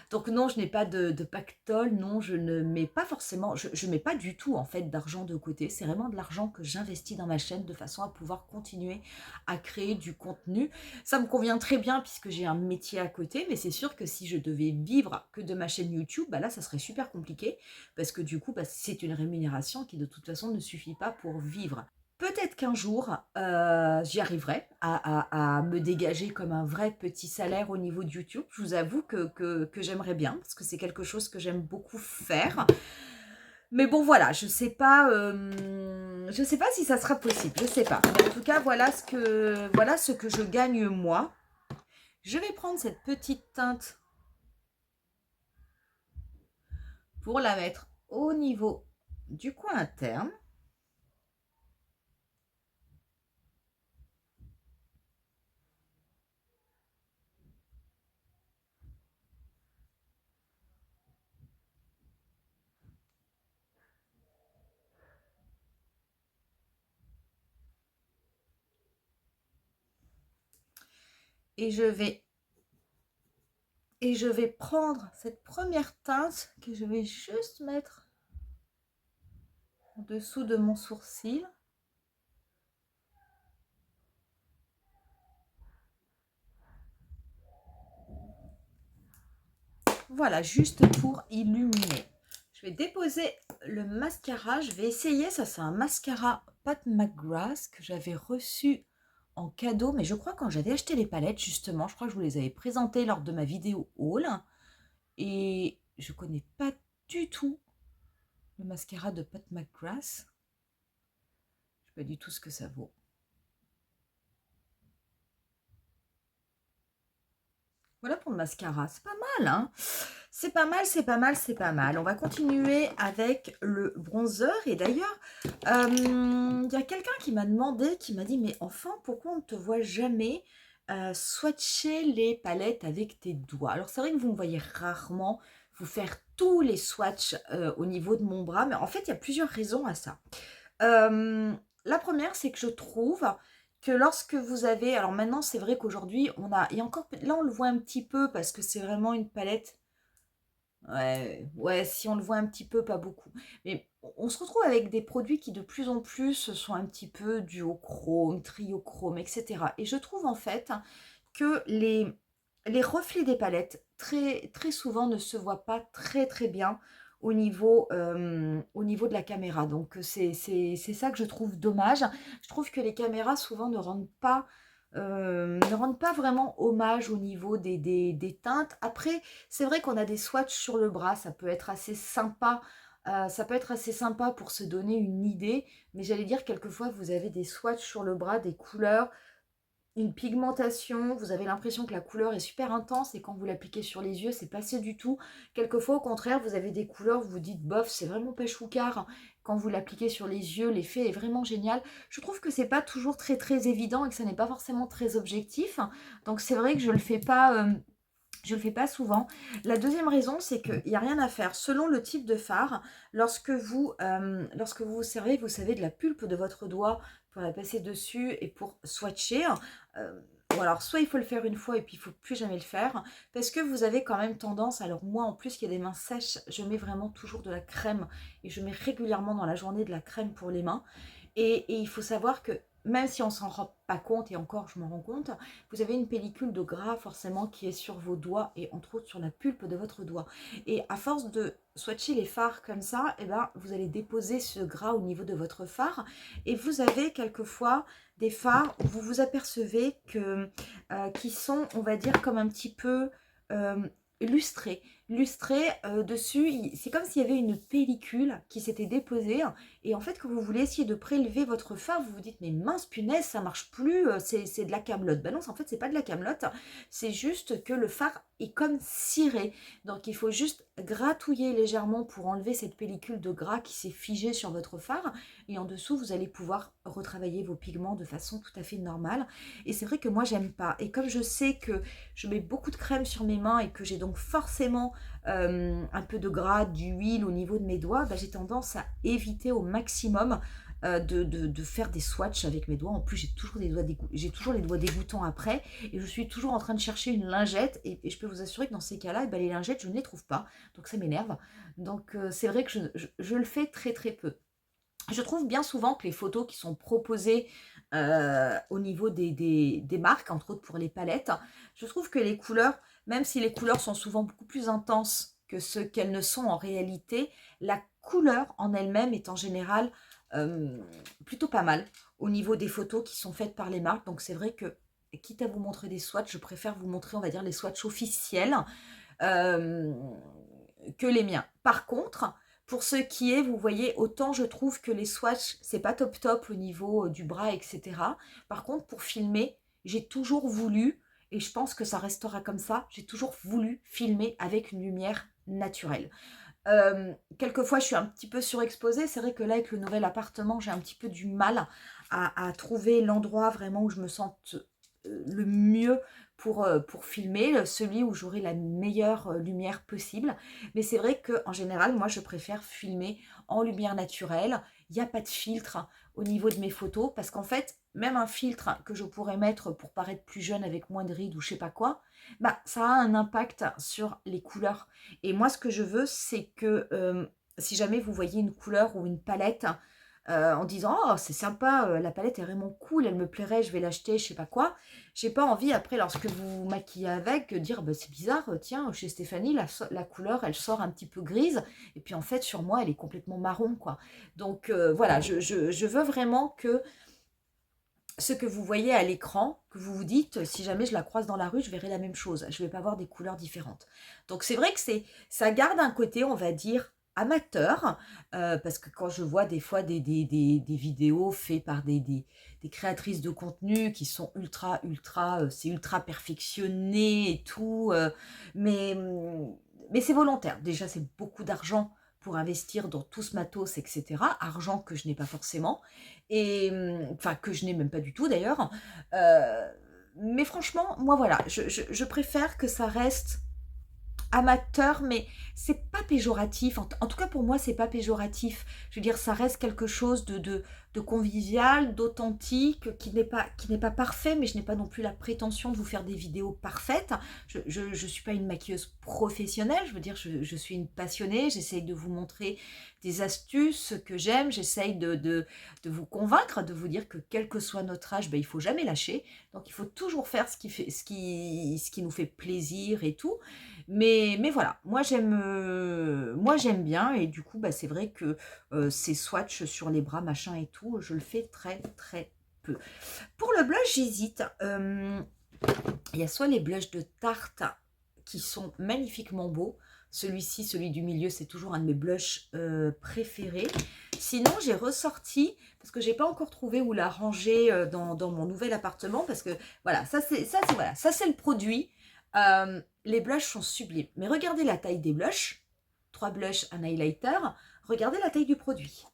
donc non, je n'ai pas de pactole, non, je ne mets pas forcément, je mets pas du tout en fait d'argent de côté. C'est vraiment de l'argent que j'investis dans ma chaîne de façon à pouvoir continuer à créer du contenu. Ça me convient très bien puisque j'ai un métier à côté, mais c'est sûr que si je devais vivre que de ma chaîne YouTube, bah là, ça serait super compliqué parce que du coup, bah, c'est une rémunération qui de toute façon ne suffit pas pour vivre. Peut-être qu'un jour, j'y arriverai à me dégager comme un vrai petit salaire au niveau de YouTube. Je vous avoue que j'aimerais bien parce que c'est quelque chose que j'aime beaucoup faire. Mais bon, voilà, je sais pas, je ne sais pas si ça sera possible, je ne sais pas. Mais en tout cas, voilà ce que je gagne moi. Je vais prendre cette petite teinte pour la mettre au niveau du coin interne. Et je vais prendre cette première teinte que je vais juste mettre en dessous de mon sourcil. Voilà, juste pour illuminer. Je vais déposer le mascara. Je vais essayer, ça c'est un mascara Pat McGrath que j'avais reçu en cadeau. Mais je crois quand j'avais acheté les palettes, justement, je crois que je vous les avais présentées lors de ma vidéo haul. Et je connais pas du tout le mascara de Pat McGrath. Je sais pas du tout ce que ça vaut. Voilà pour le mascara, c'est pas mal, hein. C'est pas mal, c'est pas mal, c'est pas mal. On va continuer avec le bronzer. Et d'ailleurs, il y a quelqu'un qui m'a demandé, qui m'a dit, mais enfin, pourquoi on ne te voit jamais swatcher les palettes avec tes doigts? Alors c'est vrai que vous me voyez rarement vous faire tous les swatchs au niveau de mon bras, mais en fait, il y a plusieurs raisons à ça. La première, c'est que je trouve que lorsque vous avez, alors maintenant c'est vrai qu'aujourd'hui on a, et encore là on le voit un petit peu parce que c'est vraiment une palette, ouais, si on le voit un petit peu, pas beaucoup, mais on se retrouve avec des produits qui de plus en plus sont un petit peu duochrome, triochrome, etc. Et je trouve en fait que les reflets des palettes très, très souvent ne se voient pas très très bien au niveau de la caméra. Donc c'est ça que je trouve dommage. Je trouve que les caméras souvent ne rendent pas vraiment hommage au niveau des teintes. Après, c'est vrai qu'on a des swatchs sur le bras, ça peut être assez sympa. Ça peut être assez sympa pour se donner une idée, mais j'allais dire quelquefois vous avez des swatchs sur le bras, des couleurs, une pigmentation, vous avez l'impression que la couleur est super intense et quand vous l'appliquez sur les yeux, c'est passé du tout. Quelquefois, au contraire, vous avez des couleurs, vous vous dites, bof, c'est vraiment pas choucard. Quand vous l'appliquez sur les yeux, l'effet est vraiment génial. Je trouve que c'est pas toujours très très évident et que ça n'est pas forcément très objectif. Donc c'est vrai que je le fais pas souvent. La deuxième raison, c'est qu'il n'y a rien à faire. Selon le type de fard, lorsque vous vous servez, vous savez, de la pulpe de votre doigt pour la passer dessus et pour swatcher. Ou alors, soit il faut le faire une fois et puis il ne faut plus jamais le faire. Parce que vous avez quand même tendance, alors moi en plus qui a des mains sèches, je mets vraiment toujours de la crème. Et je mets régulièrement dans la journée de la crème pour les mains. Et il faut savoir que même si on s'en rend pas compte, et encore je m'en rends compte, vous avez une pellicule de gras forcément qui est sur vos doigts et entre autres sur la pulpe de votre doigt. Et à force de swatcher les fards comme ça, eh ben, vous allez déposer ce gras au niveau de votre fard et vous avez quelquefois des fards où vous vous apercevez que qui sont, on va dire, comme un petit peu euh, lustrés. Lustrés dessus, c'est comme s'il y avait une pellicule qui s'était déposée et en fait, quand vous voulez essayer de prélever votre fard, vous vous dites, mais mince punaise, ça marche plus, c'est de la camelote. Ben non, en fait, c'est pas de la camelote, c'est juste que le fard est comme ciré. Donc, il faut juste gratouiller légèrement pour enlever cette pellicule de gras qui s'est figée sur votre fard. Et en dessous, vous allez pouvoir retravailler vos pigments de façon tout à fait normale. Et c'est vrai que moi, j'aime pas. Et comme je sais que je mets beaucoup de crème sur mes mains et que j'ai donc forcément un peu de gras, d'huile au niveau de mes doigts, bah, j'ai tendance à éviter au maximum de faire des swatchs avec mes doigts. En plus, j'ai toujours les doigts dégoûtants après et je suis toujours en train de chercher une lingette et je peux vous assurer que dans ces cas-là, les lingettes, je ne les trouve pas. Donc ça m'énerve. Donc c'est vrai que je le fais très très peu. Je trouve bien souvent que les photos qui sont proposées au niveau des marques, entre autres pour les palettes, je trouve que les couleurs, même si les couleurs sont souvent beaucoup plus intenses que ce qu'elles ne sont en réalité, la couleur en elle-même est en général euh, plutôt pas mal au niveau des photos qui sont faites par les marques. Donc c'est vrai que, quitte à vous montrer des swatchs, je préfère vous montrer, on va dire, les swatchs officiels euh, que les miens. Par contre, pour ce qui est, vous voyez, autant je trouve que les swatchs, c'est pas top top au niveau du bras, etc. Par contre, pour filmer, j'ai toujours voulu, et je pense que ça restera comme ça, j'ai toujours voulu filmer avec une lumière naturelle. Quelquefois, je suis un petit peu surexposée. C'est vrai que là, avec le nouvel appartement, j'ai un petit peu du mal à trouver l'endroit vraiment où je me sente le mieux pour filmer, celui où j'aurai la meilleure lumière possible. Mais c'est vrai qu'en général, moi, je préfère filmer en lumière naturelle. Il n'y a pas de filtre au niveau de mes photos parce qu'en fait, même un filtre que je pourrais mettre pour paraître plus jeune avec moins de rides ou je sais pas quoi, bah, ça a un impact sur les couleurs. Et moi, ce que je veux, c'est que si jamais vous voyez une couleur ou une palette en disant «Oh, c'est sympa, la palette est vraiment cool, elle me plairait, je vais l'acheter, je sais pas quoi», j'ai pas envie après, lorsque vous maquillez avec, dire «Bah, c'est bizarre, tiens, chez Stéphanie, la couleur, elle sort un petit peu grise, et puis en fait, sur moi, elle est complètement marron, quoi». Donc voilà, je veux vraiment que ce que vous voyez à l'écran, que vous vous dites, si jamais je la croise dans la rue, je verrai la même chose. Je ne vais pas voir des couleurs différentes. Donc c'est vrai que ça garde un côté, on va dire, amateur, parce que quand je vois des fois des vidéos faites par des créatrices de contenu qui sont c'est ultra perfectionné et tout, mais, mais c'est volontaire. Déjà, c'est beaucoup d'argent pour investir dans tout ce matos, etc. Argent que je n'ai pas forcément, et enfin que je n'ai même pas du tout d'ailleurs. Mais franchement, moi voilà, je préfère que ça reste amateur, mais c'est pas péjoratif. En tout cas, pour moi, c'est pas péjoratif. Je veux dire, ça reste quelque chose de convivial, d'authentique, qui n'est pas parfait, mais je n'ai pas non plus la prétention de vous faire des vidéos parfaites. Je suis pas une maquilleuse professionnelle, je veux dire, je suis une passionnée, j'essaye de vous montrer des astuces que j'aime, j'essaye de vous convaincre, de vous dire que quel que soit notre âge, ben, il faut jamais lâcher. Donc, il faut toujours faire ce qui nous fait plaisir et tout. Mais voilà, moi j'aime bien, et du coup bah, c'est vrai que ces swatchs sur les bras machin et tout, je le fais très très peu. Pour le blush, j'hésite. Il y a soit les blushs de Tarte qui sont magnifiquement beaux. Celui-ci, celui du milieu, c'est toujours un de mes blushs préférés. Sinon, j'ai ressorti, parce que j'ai pas encore trouvé où la ranger dans mon nouvel appartement, parce que voilà, ça c'est le produit. Les blushs sont sublimes. Mais regardez la taille des blushs. 3 blushs, un highlighter. Regardez la taille du produit.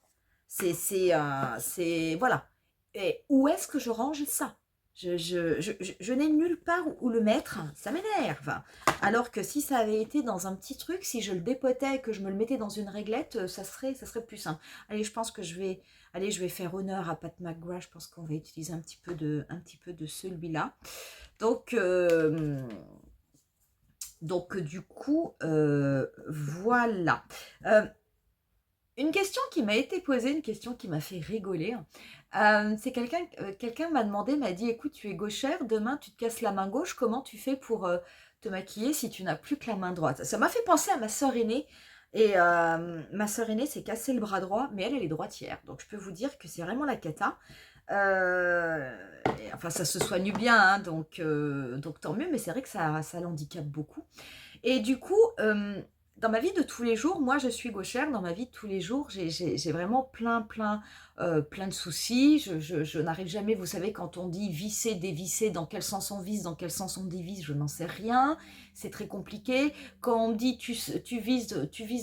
Voilà. Et où est-ce que je range ça? Je n'ai nulle part où le mettre. Ça m'énerve. Alors que si ça avait été dans un petit truc, si je le dépotais et que je me le mettais dans une réglette, ça serait plus simple. Allez, je pense que je vais faire honneur à Pat McGrath. Je pense qu'on va utiliser un petit peu de celui-là. Donc, du coup, voilà. Une question qui m'a été posée, une question qui m'a fait rigoler, c'est quelqu'un m'a demandé, m'a dit, écoute, tu es gauchère, demain tu te casses la main gauche, comment tu fais pour te maquiller si tu n'as plus que la main droite? Ça m'a fait penser à ma sœur aînée, et ma sœur aînée s'est cassé le bras droit, mais elle est droitière, donc je peux vous dire que c'est vraiment la cata. Enfin, ça se soigne bien, hein, donc tant mieux, mais c'est vrai que ça l'handicape beaucoup. Et du coup, dans ma vie de tous les jours, moi je suis gauchère, dans ma vie de tous les jours, j'ai vraiment plein de soucis. Je n'arrive jamais, vous savez, quand on dit visser, dévisser, dans quel sens on visse, dans quel sens on dévisse, je n'en sais rien. C'est très compliqué. Quand on me dit tu vises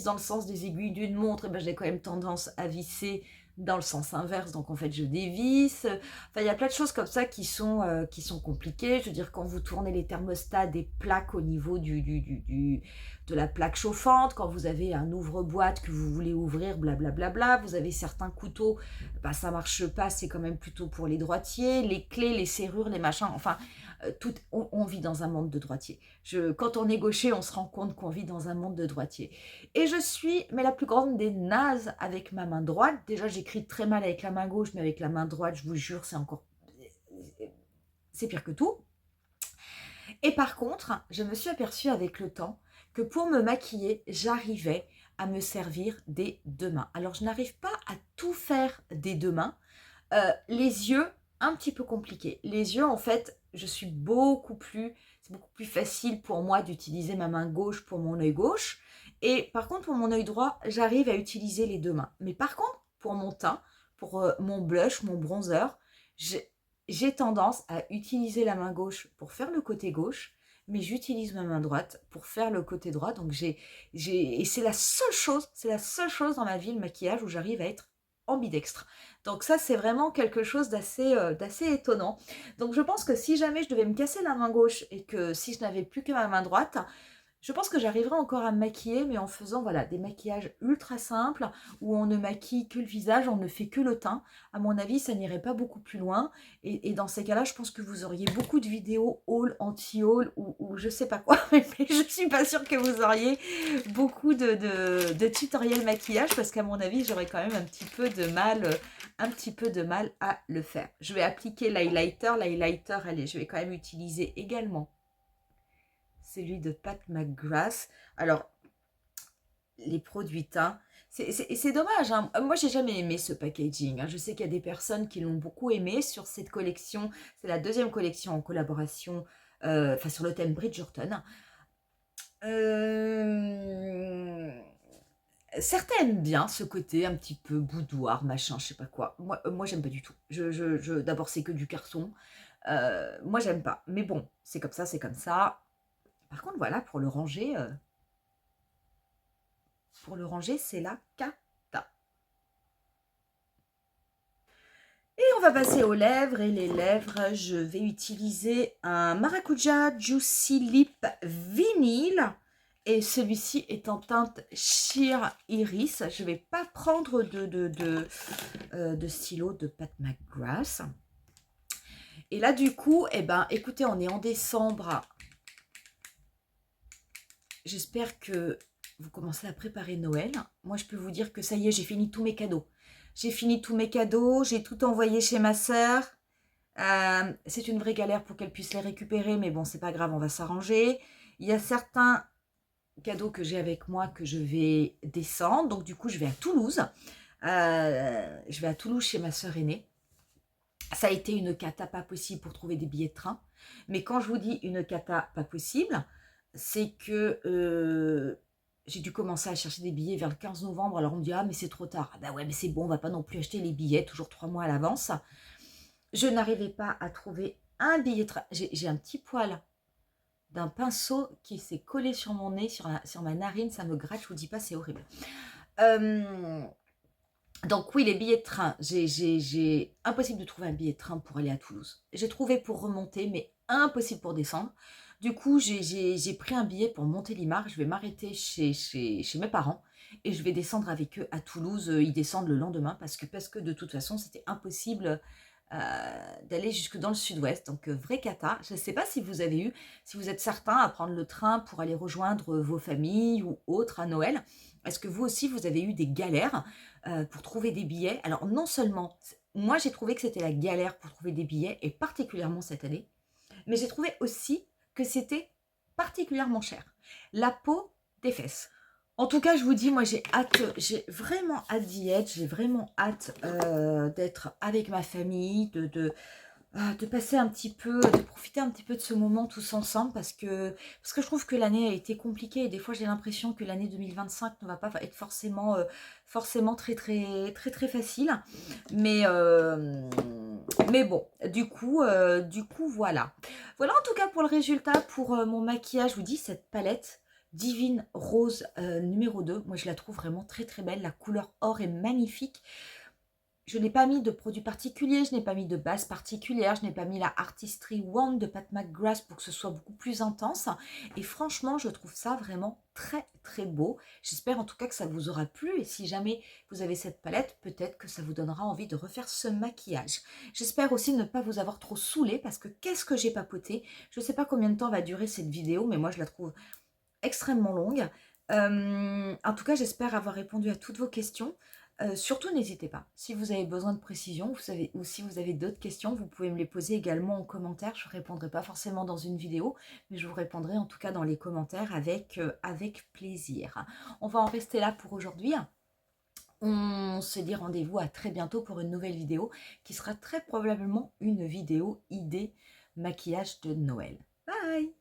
dans le sens des aiguilles d'une montre, et ben, j'ai quand même tendance à visser dans le sens inverse, donc en fait je dévisse. Enfin, il y a plein de choses comme ça qui sont compliquées. Je veux dire, quand vous tournez les thermostats des plaques au niveau de la plaque chauffante, quand vous avez un ouvre-boîte que vous voulez ouvrir, blablabla, vous avez certains couteaux, bah, ça marche pas, c'est quand même plutôt pour les droitiers, les clés, les serrures, les machins, enfin, on vit dans un monde de droitiers. Quand on est gaucher, on se rend compte qu'on vit dans un monde de droitiers. Et je suis, mais la plus grande des nazes avec ma main droite. Déjà, j'écris très mal avec la main gauche, mais avec la main droite, je vous jure, c'est pire que tout. Et par contre, je me suis aperçue avec le temps que pour me maquiller, j'arrivais à me servir des deux mains. Alors, je n'arrive pas à tout faire des deux mains. Les yeux, un petit peu compliqué. Les yeux, en fait, je suis beaucoup plus c'est beaucoup plus facile pour moi d'utiliser ma main gauche pour mon œil gauche. Et par contre, pour mon œil droit, j'arrive à utiliser les deux mains. Mais par contre, pour mon teint, pour mon blush, mon bronzer, j'ai tendance à utiliser la main gauche pour faire le côté gauche, mais j'utilise ma main droite pour faire le côté droit. Donc et c'est la seule chose dans ma vie, le maquillage, où j'arrive à être ambidextre. Donc ça, c'est vraiment quelque chose d'assez étonnant. Donc je pense que si jamais je devais me casser la main gauche et que si je n'avais plus que ma main droite, je pense que j'arriverai encore à me maquiller, mais en faisant voilà, des maquillages ultra simples, où on ne maquille que le visage, on ne fait que le teint. À mon avis, ça n'irait pas beaucoup plus loin. Et dans ces cas-là, je pense que vous auriez beaucoup de vidéos haul, anti-haul, ou je sais pas quoi, mais je suis pas sûre que vous auriez beaucoup de tutoriels maquillage, parce qu'à mon avis, j'aurais quand même un petit peu de mal à le faire. Je vais appliquer l'highlighter. L'highlighter, allez, je vais quand même utiliser également celui de Pat McGrath. Alors, les produits teints, c'est dommage, hein. Moi, j'ai jamais aimé ce packaging, hein. Je sais qu'il y a des personnes qui l'ont beaucoup aimé sur cette collection. C'est la deuxième collection en collaboration, enfin sur le thème Bridgerton. Certains aiment bien ce côté un petit peu boudoir, machin, je sais pas quoi. Moi j'aime pas du tout. D'abord, c'est que du carton. Moi, j'aime pas. Mais bon, c'est comme ça, c'est comme ça. Par contre, voilà, pour le ranger, c'est la cata. Et on va passer aux lèvres. Et les lèvres, je vais utiliser un Maracuja Juicy Lip Vinyl. Et celui-ci est en teinte Sheer Iris. Je ne vais pas prendre de stylo de Pat McGrath. Et là, du coup, eh ben, écoutez, on est en décembre. J'espère que vous commencez à préparer Noël. Moi, je peux vous dire que ça y est, j'ai fini tous mes cadeaux. J'ai fini tous mes cadeaux, j'ai tout envoyé chez ma sœur. C'est une vraie galère pour qu'elle puisse les récupérer, mais bon, c'est pas grave, on va s'arranger. Il y a certains cadeaux que j'ai avec moi que je vais descendre. Donc, du coup, je vais à Toulouse. Je vais à Toulouse chez ma sœur aînée. Ça a été une cata pas possible pour trouver des billets de train. Mais quand je vous dis une cata pas possible, c'est que j'ai dû commencer à chercher des billets vers le 15 novembre. Alors on me dit, ah mais c'est trop tard. Ah bah ouais, mais c'est bon, on va pas non plus acheter les billets, toujours 3 mois à l'avance. Je n'arrivais pas à trouver un billet de train. J'ai un petit poil d'un pinceau qui s'est collé sur mon nez, sur ma narine. Ça me gratte, je vous dis pas, c'est horrible. Donc oui, les billets de train, impossible de trouver un billet de train pour aller à Toulouse. J'ai trouvé pour remonter, mais impossible pour descendre. Du coup, j'ai pris un billet pour Montélimar. Je vais m'arrêter chez mes parents et je vais descendre avec eux à Toulouse. Ils descendent le lendemain parce que de toute façon, c'était impossible d'aller jusque dans le sud-ouest. Donc, vraie cata. Je ne sais pas si vous êtes certains à prendre le train pour aller rejoindre vos familles ou autres à Noël. Est-ce que vous aussi, vous avez eu des galères pour trouver des billets? Alors, non seulement, moi, j'ai trouvé que c'était la galère pour trouver des billets, et particulièrement cette année, mais j'ai trouvé aussi que c'était particulièrement cher. La peau des fesses. En tout cas, je vous dis, moi, j'ai vraiment hâte d'y être. J'ai vraiment hâte d'être avec ma famille, de passer un petit peu, de profiter un petit peu de ce moment tous ensemble, parce que je trouve que l'année a été compliquée et des fois j'ai l'impression que l'année 2025 ne va pas être forcément très facile, mais bon, du coup voilà en tout cas pour le résultat. Pour mon maquillage, je vous dis, cette palette Divine Rose numéro 2, moi je la trouve vraiment très belle. La couleur or est magnifique. Je n'ai pas mis de produit particulier, je n'ai pas mis de base particulière, je n'ai pas mis la Artistry Wand de Pat McGrath pour que ce soit beaucoup plus intense. Et franchement, je trouve ça vraiment très beau. J'espère en tout cas que ça vous aura plu. Et si jamais vous avez cette palette, peut-être que ça vous donnera envie de refaire ce maquillage. J'espère aussi ne pas vous avoir trop saoulé, parce que qu'est-ce que j'ai papoté. Je ne sais pas combien de temps va durer cette vidéo, mais moi je la trouve extrêmement longue. En tout cas, j'espère avoir répondu à toutes vos questions. Surtout, n'hésitez pas. Si vous avez besoin de précision, ou si vous avez d'autres questions, vous pouvez me les poser également en commentaire. Je ne répondrai pas forcément dans une vidéo, mais je vous répondrai en tout cas dans les commentaires avec plaisir. On va en rester là pour aujourd'hui. On se dit rendez-vous à très bientôt pour une nouvelle vidéo qui sera très probablement une vidéo idée maquillage de Noël. Bye!